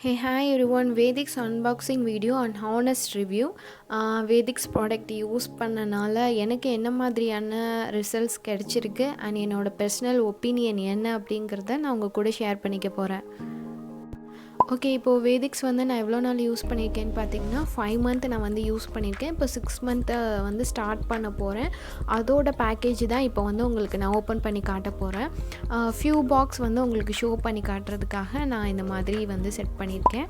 Hey, hi everyone. Vedix unboxing video and honest review. Vedix product use பண்ணனால எனக்கு என்ன மாதிரியான ரிசல்ட்ஸ் கிடைச்சிருக்கு அண்ட் என்னோட பர்சனல் ஒப்பீனியன் என்ன அப்படிங்கிறத நான் உங்கள் கூட ஷேர் பண்ணிக்க போகிறேன். ஓகே, இப்போது வேதிக்ஸ் வந்து நான் எவ்வளோ நாள் யூஸ் பண்ணியிருக்கேன்னு பார்த்தீங்கன்னா 5 மந்த் நான் வந்து யூஸ் பண்ணியிருக்கேன். இப்போ 6 மந்த்தை வந்து ஸ்டார்ட் பண்ண போகிறேன். அதோட பேக்கேஜ் தான் இப்போ வந்து உங்களுக்கு நான் ஓப்பன் பண்ணி காட்ட போகிறேன். ஃபியூ பாக்ஸ் வந்து உங்களுக்கு ஷோ பண்ணி காட்டுறதுக்காக நான் இந்த மாதிரி வந்து செட் பண்ணியிருக்கேன்.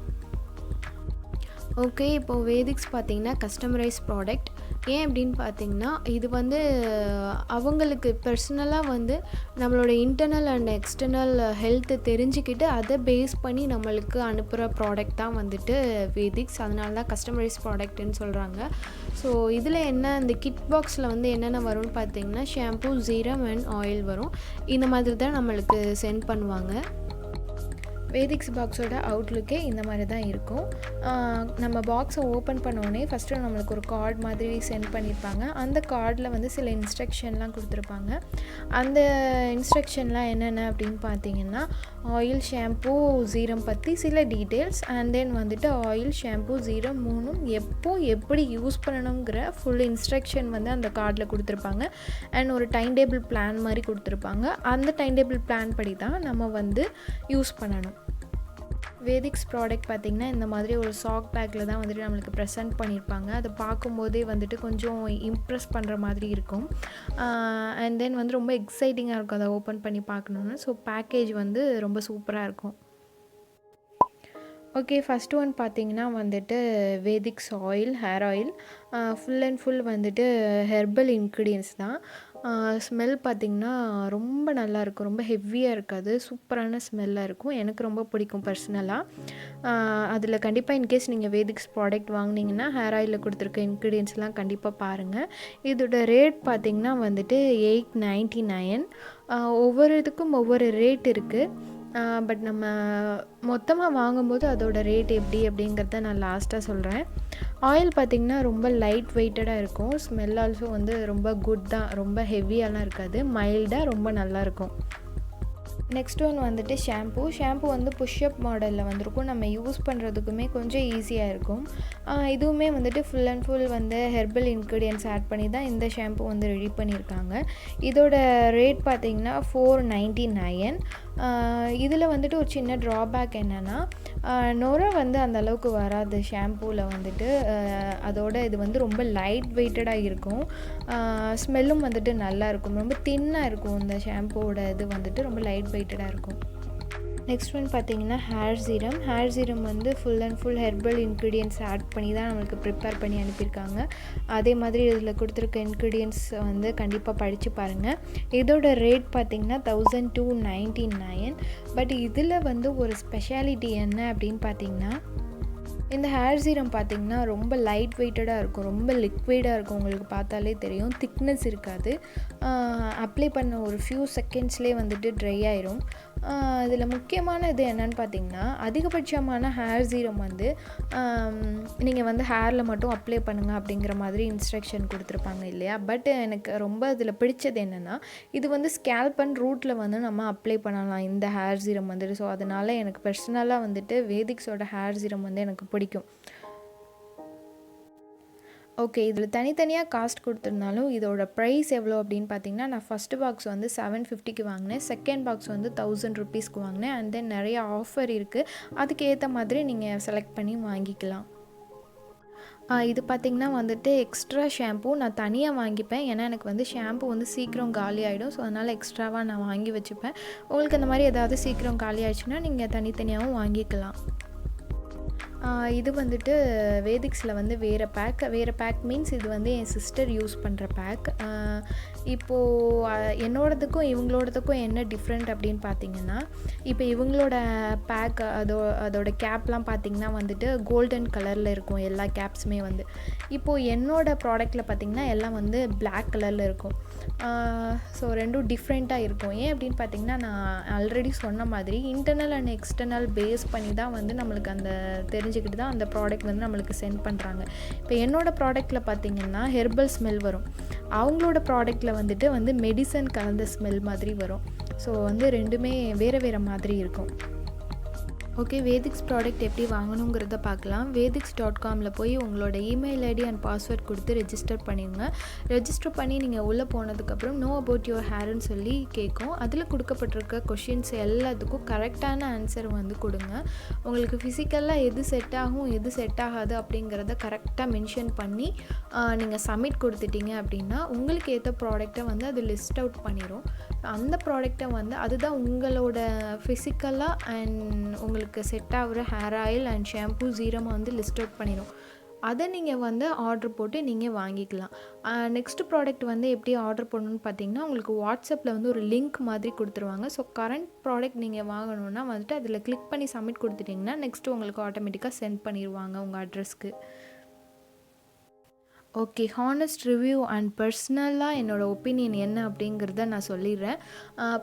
ஓகே, இப்போது வேதிக்ஸ் பார்த்திங்கன்னா கஸ்டமரைஸ் ப்ராடக்ட். ஏன் அப்படின்னு பார்த்திங்கன்னா இது வந்து அவங்களுக்கு பர்சனலாக வந்து நம்மளோட இன்டர்னல் அண்ட் எக்ஸ்டர்னல் ஹெல்த்தை தெரிஞ்சுக்கிட்டு அதை பேஸ் பண்ணி நம்மளுக்கு அனுப்புகிற ப்ராடக்ட் தான் வந்துட்டு வேதிக்ஸ். அதனால தான் கஸ்டமரைஸ் ப்ராடக்ட்னு சொல்கிறாங்க. ஸோ இதில் என்ன, இந்த கிட் பாக்ஸில் வந்து என்னென்ன வரும்னு பார்த்திங்கன்னா ஷாம்பூ, சீரம் அண்ட் ஆயில் வரும். இந்த மாதிரி தான் நம்மளுக்கு சென்ட் பண்ணுவாங்க. வேதிக்ஸ் பாக்ஸோட அவுட்லுக்கே இந்த மாதிரி தான் இருக்கும். நம்ம பாக்ஸை ஓப்பன் பண்ணோடனே ஃபஸ்ட்டு நம்மளுக்கு ஒரு கார்டு மாதிரி சென்ட் பண்ணியிருப்பாங்க. அந்த கார்டில் வந்து சில இன்ஸ்ட்ரக்ஷன்லாம் கொடுத்துருப்பாங்க. அந்த இன்ஸ்ட்ரக்ஷன்லாம் என்னென்ன அப்படின்னு பார்த்தீங்கன்னா ஆயில், ஷாம்பூ, சீரம் பற்றி சில டீட்டெயில்ஸ் அண்ட் தென் வந்துட்டு ஆயில், ஷாம்பூ, சீரம் மூணும் எப்படி யூஸ் பண்ணணுங்கிற ஃபுல் இன்ஸ்ட்ரக்ஷன் வந்து அந்த கார்டில் கொடுத்துருப்பாங்க. அண்ட் ஒரு டைம் டேபிள் பிளான் மாதிரி கொடுத்துருப்பாங்க. அந்த டைம் டேபிள் பிளான் படி தான் நம்ம வந்து யூஸ் பண்ணணும். வேதிக்ஸ் ப்ராடக்ட் பார்த்திங்கன்னா இந்த மாதிரி ஒரு சாக் பேக்கில் தான் வந்துட்டு நம்மளுக்கு ப்ரெசென்ட் பண்ணியிருப்பாங்க. அதை பார்க்கும்போதே வந்துட்டு கொஞ்சம் இம்ப்ரெஸ் பண்ணுற மாதிரி இருக்கும். அண்ட் தென் வந்து ரொம்ப எக்ஸைட்டிங்காக இருக்கும் அதை ஓப்பன் பண்ணி பார்க்கணுன்னு. ஸோ பேக்கேஜ் வந்து ரொம்ப சூப்பராக இருக்கும். ஓகே, ஃபஸ்ட்டு ஒன் பார்த்திங்கன்னா வந்துட்டு Vedix oil, hair oil. Full and full வந்துட்டு ஹெர்பல் இன்க்ரீடியன்ஸ் தான். ஸ்மெல் பார்த்திங்கன்னா ரொம்ப நல்லாயிருக்கும். ரொம்ப ஹெவியாக இருக்காது, சூப்பரான ஸ்மெல்லாக இருக்கும். எனக்கு ரொம்ப பிடிக்கும் பர்சனலாக. அதில் கண்டிப்பாக இன்கேஸ் நீங்கள் வேதிக்ஸ் ப்ராடக்ட் வாங்கினீங்கன்னா ஹேர் ஆயிலில் கொடுத்துருக்க இன்க்ரீடியன்ஸ்லாம் கண்டிப்பாக பாருங்கள். இதோட ரேட் பார்த்திங்கன்னா வந்துட்டு 899. ஒவ்வொரு இதுக்கும் ஒவ்வொரு ரேட் இருக்குது. பட் நம்ம மொத்தமாக வாங்கும்போது அதோடய ரேட் எப்படி அப்படிங்கிறத நான் லாஸ்ட்டாக சொல்கிறேன். ஆயில் பார்த்திங்கன்னா ரொம்ப லைட் வெயிட்டடாக இருக்கும். ஸ்மெல் ஆல்சோ வந்து ரொம்ப குட் தான். ரொம்ப ஹெவியாலாம் இருக்காது, மைல்டாக ரொம்ப நல்லாயிருக்கும். நெக்ஸ்ட் ஒன் வந்துட்டு ஷாம்பூ வந்து புஷ்அப் மாடலில் வந்திருக்கும். நம்ம யூஸ் பண்ணுறதுக்குமே கொஞ்சம் ஈஸியாக இருக்கும். இதுவுமே வந்துட்டு ஃபுல் அண்ட் ஃபுல் வந்து ஹெர்பல் இன்க்ரீடியன்ட்ஸ் ஆட் பண்ணி தான் இந்த ஷாம்பூ வந்து ரெடி பண்ணியிருக்காங்க. இதோட ரேட் பார்த்திங்கன்னா 499. இதில் வந்துட்டு ஒரு சின்ன ட்ராபேக் என்னென்னா நுரை வந்து அந்த அளவுக்கு வராது ஷாம்பூவில் வந்துட்டு. அதோட இது வந்து ரொம்ப லைட் வெயிட்டடாக இருக்கும். ஸ்மெல்லும் வந்துட்டு நல்லாயிருக்கும். ரொம்ப தின்னாக இருக்கும் இந்த ஷாம்பூவோட இது வந்துட்டு ரொம்ப லைட் வெயிட்டடாக இருக்கும். நெக்ஸ்ட் ஒன் பார்த்திங்கன்னா ஹேர் சீரம் வந்து full and full herbal ingredients add பண்ணி தான் நம்மளுக்கு ப்ரிப்பேர் பண்ணி அனுப்பியிருக்காங்க. அதே மாதிரி இதில் கொடுத்துருக்க இன்க்ரீடியன்ட்ஸ் வந்து கண்டிப்பாக படித்து பாருங்கள். இதோட ரேட் பார்த்திங்கன்னா 1299. பட் இதில் வந்து ஒரு ஸ்பெஷாலிட்டி என்ன அப்படின்னு பார்த்திங்கன்னா இந்த ஹேர் சீரம் பார்த்திங்கன்னா ரொம்ப லைட் வெயிட்டடாக இருக்கும், ரொம்ப லிக்விடாக இருக்கும். உங்களுக்கு பார்த்தாலே தெரியும், திக்னஸ் இருக்காது. அப்ளை பண்ண ஒரு ஃபியூ செகண்ட்ஸ்லேயே வந்துட்டு ட்ரை ஆயிரும். இதில் முக்கியமான இது என்னென்னு பார்த்திங்கன்னா அதிகபட்சமான ஹேர் சீரம் வந்து நீங்கள் வந்து ஹேரில் மட்டும் அப்ளை பண்ணுங்கள் அப்படிங்கிற மாதிரி இன்ஸ்ட்ரக்ஷன் கொடுத்துருப்பாங்க இல்லையா. பட் எனக்கு ரொம்ப இதில் பிடிச்சது என்னென்னா இது வந்து ஸ்கேல்ப் அண்ட் ரூட்டில் வந்து நம்ம அப்ளை பண்ணலாம் இந்த ஹேர் சீரம் வந்துட்டு. ஸோ அதனால் எனக்கு பர்சனலாக வந்துட்டு வேதிக்ஸோட ஹேர் சீரம் வந்து எனக்கு பிடிக்கும். ஓகே, இதில் தனித்தனியாக காஸ்ட் கொடுத்துருந்தாலும் இதோட ப்ரைஸ் எவ்வளோ அப்படின்னு பார்த்தீங்கன்னா நான் ஃபஸ்ட்டு பாக்ஸ் வந்து 750க்கு வாங்கினேன். செகண்ட் பாக்ஸ் வந்து 1000 ருபீஸ்க்கு வாங்கினேன். அண்ட் தென் நிறைய ஆஃபர் இருக்குது, அதுக்கு ஏற்ற மாதிரி நீங்கள் செலக்ட் பண்ணி வாங்கிக்கலாம். இது பார்த்திங்கன்னா வந்துட்டு எக்ஸ்ட்ரா ஷாம்பூ நான் தனியாக வாங்கிப்பேன். ஏன்னா எனக்கு வந்து ஷாம்பூ வந்து சீக்கிரம் காலி ஆகிடும். ஸோ அதனால் எக்ஸ்ட்ராவாக நான் வாங்கி வச்சுப்பேன். உங்களுக்கு இந்த மாதிரி ஏதாவது சீக்கிரம் காலி ஆகிடுச்சுன்னா நீங்கள் தனித்தனியாகவும் வாங்கிக்கலாம். இது வந்துட்டு வேதிக்ஸில் வந்து வேறு பேக் மீன்ஸ் இது வந்து என் சிஸ்டர் யூஸ் பண்ணுற பேக். இப்போது என்னோடதுக்கும் இவங்களோடதுக்கும் என்ன டிஃப்ரெண்ட் அப்படின்னு பார்த்தீங்கன்னா இப்போ இவங்களோட பேக் அதோட கேப்லாம் பார்த்திங்கன்னா வந்துட்டு கோல்டன் கலரில் இருக்கும் எல்லா கேப்ஸுமே வந்து. இப்போது என்னோடய ப்ராடக்ட்டில் பார்த்திங்கன்னா எல்லாம் வந்து பிளாக் கலரில் இருக்கும். ஸோ ரெண்டும் டிஃப்ரெண்ட்டாக இருக்கும். ஏன் அப்படின்னு பார்த்திங்கன்னா நான் ஆல்ரெடி சொன்ன மாதிரி இன்டர்னல் அண்ட் எக்ஸ்டர்னல் பேஸ் பண்ணி தான் வந்து நம்மளுக்கு அந்த தெரிஞ்சுக்கிட்டு தான் அந்த ப்ராடக்ட் வந்து நம்மளுக்கு சென்ட் பண்ணுறாங்க. இப்போ என்னோடய ப்ராடக்ட்டில் பார்த்திங்கன்னா ஹெர்பல் ஸ்மெல் வரும். அவங்களோட ப்ராடக்ட்டில் வந்துட்டு மெடிசன் கலந்த ஸ்மெல் மாதிரி வரும். ஸோ வந்து ரெண்டுமே வேறு வேறு மாதிரி இருக்கும். ஓகே, வேதிக்ஸ் ப்ராடக்ட் எப்படி வாங்கணுங்கிறத பார்க்கலாம். vedix.comல போய் உங்களோட இமெயில் ஐடி அண்ட் பாஸ்வேர்ட் கொடுத்து ரெஜிஸ்டர் பண்ணிடுங்க. ரெஜிஸ்டர் பண்ணி நீங்கள் உள்ளே போனதுக்கப்புறம் நோ அபவுட் யுவர் ஹேர்னு சொல்லி கேட்கும். அதில் கொடுக்கப்பட்டிருக்க கொஷின்ஸ் எல்லாத்துக்கும் கரெக்டான ஆன்சர் வந்து கொடுங்க. உங்களுக்கு ஃபிசிக்கலாக எது செட் ஆகும் எது செட் ஆகாது அப்படிங்கிறத கரெக்டாக மென்ஷன் பண்ணி நீங்கள் சப்மிட் கொடுத்துட்டீங்க அப்படின்னா உங்களுக்கு ஏற்ற ப்ராடக்டை வந்து அது லிஸ்ட் அவுட் பண்ணிடும். அந்த ப்ராடக்டை வந்து அதுதான் உங்களோட ஃபிசிக்கலாக அண்ட் உங்களுக்கு செட் ஆகிற hair oil and shampoo serum வந்து லிஸ்ட் அவுட் பண்ணிடும். அதை நீங்கள் வந்து ஆர்டர் போட்டு நீங்கள் வாங்கிக்கலாம். நெக்ஸ்ட் ப்ராடக்ட் வந்து எப்படி ஆர்டர் பண்ணணும்னு பார்த்தீங்கன்னா, உங்களுக்கு வாட்ஸ்அப்பில் வந்து ஒரு லிங்க் மாதிரி கொடுத்துருவாங்க. ஸோ கரண்ட் ப்ராடக்ட் நீங்கள் வாங்கணுன்னா வந்துட்டு அதில் கிளிக் பண்ணி சப்மிட் கொடுத்துட்டிங்கன்னா நெக்ஸ்ட்டு உங்களுக்கு ஆட்டோமேட்டிக்காக சென்ட் பண்ணிடுவாங்க உங்கள் அட்ரஸ்க்கு. ஓகே, ஹானஸ்ட் ரிவ்யூ அண்ட் பர்சனலாக என்னோடய ஒப்பீனியன் என்ன அப்படிங்கிறத நான் சொல்லிடுறேன்.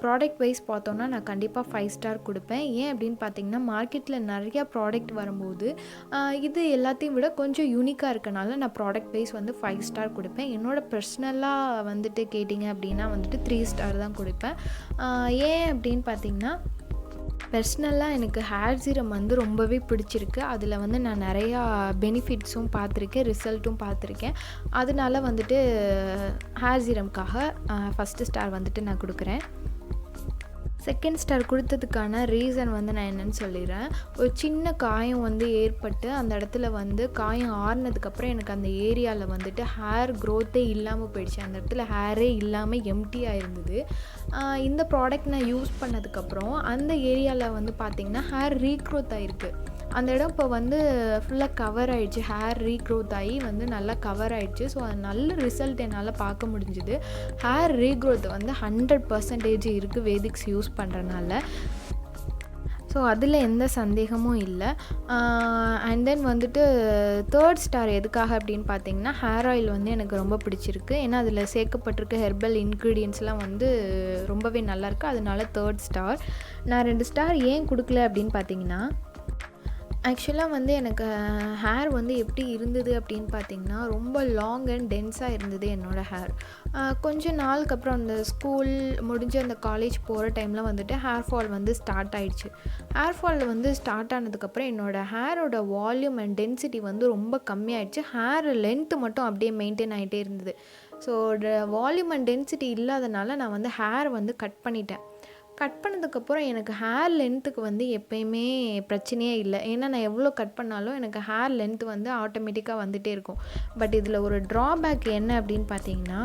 ப்ராடக்ட் வைஸ் பார்த்தோன்னா நான் கண்டிப்பாக 5 ஸ்டார் கொடுப்பேன். ஏன் அப்படின்னு பார்த்தீங்கன்னா, மார்க்கெட்டில் நிறையா ப்ராடக்ட் வரும்போது இது எல்லாத்தையும் விட கொஞ்சம் யூனிக்காக இருக்கனால நான் ப்ராடக்ட் வைஸ் வந்து 5 ஸ்டார் கொடுப்பேன். என்னோடய பர்சனலாக வந்துட்டு கேட்டிங்க அப்படின்னா வந்துட்டு 3 ஸ்டார் தான் கொடுப்பேன். ஏன் அப்படின்னு பார்த்தீங்கன்னா, பர்சனலாக எனக்கு ஹேர் சீரம் வந்து ரொம்பவே பிடிச்சிருக்கு. அதில் வந்து நான் நிறையா பெனிஃபிட்ஸும் பார்த்துருக்கேன், ரிசல்ட்டும் பார்த்துருக்கேன். அதனால வந்துட்டு ஹேர் சீரம்காக ஃபஸ்ட்டு ஸ்டார் வந்துட்டு நான் கொடுக்குறேன். செகண்ட் ஸ்டார் கொடுத்ததுக்கான ரீசன் வந்து நான் என்னென்னு சொல்லிடுறேன். ஒரு சின்ன காயம் வந்து ஏற்பட்டு அந்த இடத்துல வந்து காயம் ஆறுனதுக்கப்புறம் எனக்கு அந்த ஏரியாவில் வந்துட்டு ஹேர் க்ரோத்தே இல்லாமல் போயிடுச்சு. அந்த இடத்துல ஹேரே இல்லாமல் எம்டியாக இருந்தது. இந்த ப்ராடக்ட் நான் யூஸ் பண்ணதுக்கப்புறம் அந்த ஏரியாவில் வந்து பார்த்திங்கன்னா ஹேர் ரீக்ரோத் ஆகிருக்கு. அந்த இடம் இப்போ வந்து ஃபுல்லாக கவர் ஆகிடுச்சு. ஹேர் ரீக்ரோத் ஆகி வந்து நல்லா கவர் ஆகிடுச்சு. ஸோ அது நல்ல ரிசல்ட் என்னால் பார்க்க முடிஞ்சுது. ஹேர் ரீக்ரோத் வந்து 100% இருக்குது வேதிக்ஸ் யூஸ் பண்ணுறனால. ஸோ அதில் எந்த சந்தேகமும் இல்லை. அண்ட் தென் வந்துட்டு தேர்ட் ஸ்டார் எதுக்காக அப்படின்னு பார்த்தீங்கன்னா, ஹேர் ஆயில் வந்து எனக்கு ரொம்ப பிடிச்சிருக்கு. ஏன்னா அதில் சேர்க்கப்பட்டிருக்க ஹெர்பல் இன்க்ரீடியன்ட்ஸ்லாம் வந்து ரொம்பவே நல்லாயிருக்கு. அதனால தேர்ட் ஸ்டார். நான் 2 ஸ்டார் ஏன் கொடுக்கல அப்படின்னு பார்த்தீங்கன்னா, ஆக்சுவலாக வந்து எனக்கு ஹேர் வந்து எப்படி இருந்தது அப்படின்னு பார்த்தீங்கன்னா, ரொம்ப லாங் அண்ட் டென்ஸாக இருந்தது என்னோடய ஹேர். கொஞ்ச நாளுக்கு அப்புறம் அந்த ஸ்கூல் முடிஞ்சு அந்த காலேஜ் போகிற டைமில் வந்துட்டு ஹேர் ஃபால் வந்து ஸ்டார்ட் ஆகிடுச்சு. ஹேர் ஃபால் வந்து ஸ்டார்ட் ஆனதுக்கப்புறம் என்னோடய ஹேரோட வால்யூம் அண்ட் டென்சிட்டி வந்து ரொம்ப கம்மியாயிடுச்சு. ஹேர் லென்த்து மட்டும் அப்படியே மெயின்டைன் ஆகிட்டே இருந்தது. ஸோ வால்யூம் அண்ட் டென்சிட்டி இல்லாதனால நான் வந்து ஹேர் வந்து கட் பண்ணிட்டேன். கட் பண்ணதுக்கப்புறம் எனக்கு ஹேர் லென்த்துக்கு வந்து எப்போயுமே பிரச்சனையே இல்லை. ஏன்னா நான் எவ்வளோ கட் பண்ணாலும் எனக்கு ஹேர் லென்த் வந்து ஆட்டோமேட்டிக்காக வந்துகிட்டே இருக்கும். பட் இதில் ஒரு ட்ராபேக் என்ன அப்படின்னு பார்த்தீங்கன்னா,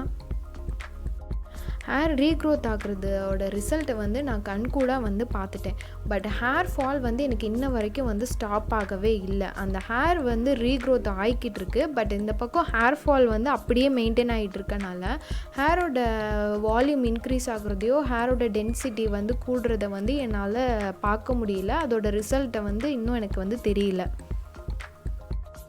ஹேர் ரீக்ரோத் ஆகுறதோட ரிசல்ட்டை வந்து நான் கண்கூடாக வந்து பார்த்துட்டேன். பட் ஹேர் ஃபால் வந்து எனக்கு இன்ன வரைக்கும் வந்து ஸ்டாப் ஆகவே இல்லை. அந்த ஹேர் வந்து ரீக்ரோத் ஆகிக்கிட்டு இருக்கு. பட் இந்த பக்கம் ஹேர் ஃபால் வந்து அப்படியே மெயின்டைன் ஆகிட்டு இருக்கனால ஹேரோட வால்யூம் இன்க்ரீஸ் ஆகுறதையோ ஹேரோட டென்சிட்டி வந்து கூடுறத வந்து என்னால் பார்க்க முடியல. அதோட ரிசல்ட்டை வந்து இன்னும் எனக்கு வந்து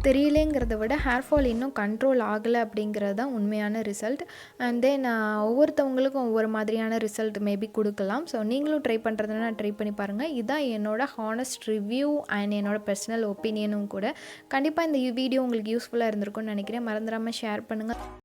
தெரியலேங்கிறத விட ஹேர் ஃபால் இன்னும் கண்ட்ரோல் ஆகலை அப்படிங்கிறது தான் உண்மையான ரிசல்ட். அண்ட் தென் ஒவ்வொருத்தவங்களுக்கும் ஒவ்வொரு மாதிரியான ரிசல்ட் மேபி கொடுக்கலாம். ஸோ நீங்களும் ட்ரை பண்ணுறதுனா ட்ரை பண்ணி பாருங்கள். இதுதான் என்னோட ஹானஸ்ட் ரிவ்யூ அண்ட் என்னோட பர்சனல் ஒப்பீனியனும் கூட. கண்டிப்பாக இந்த வீடியோ உங்களுக்கு யூஸ்ஃபுல்லாக இருந்திருக்கும்னு நினைக்கிறேன். மறந்துடாமல் ஷேர் பண்ணுங்கள்.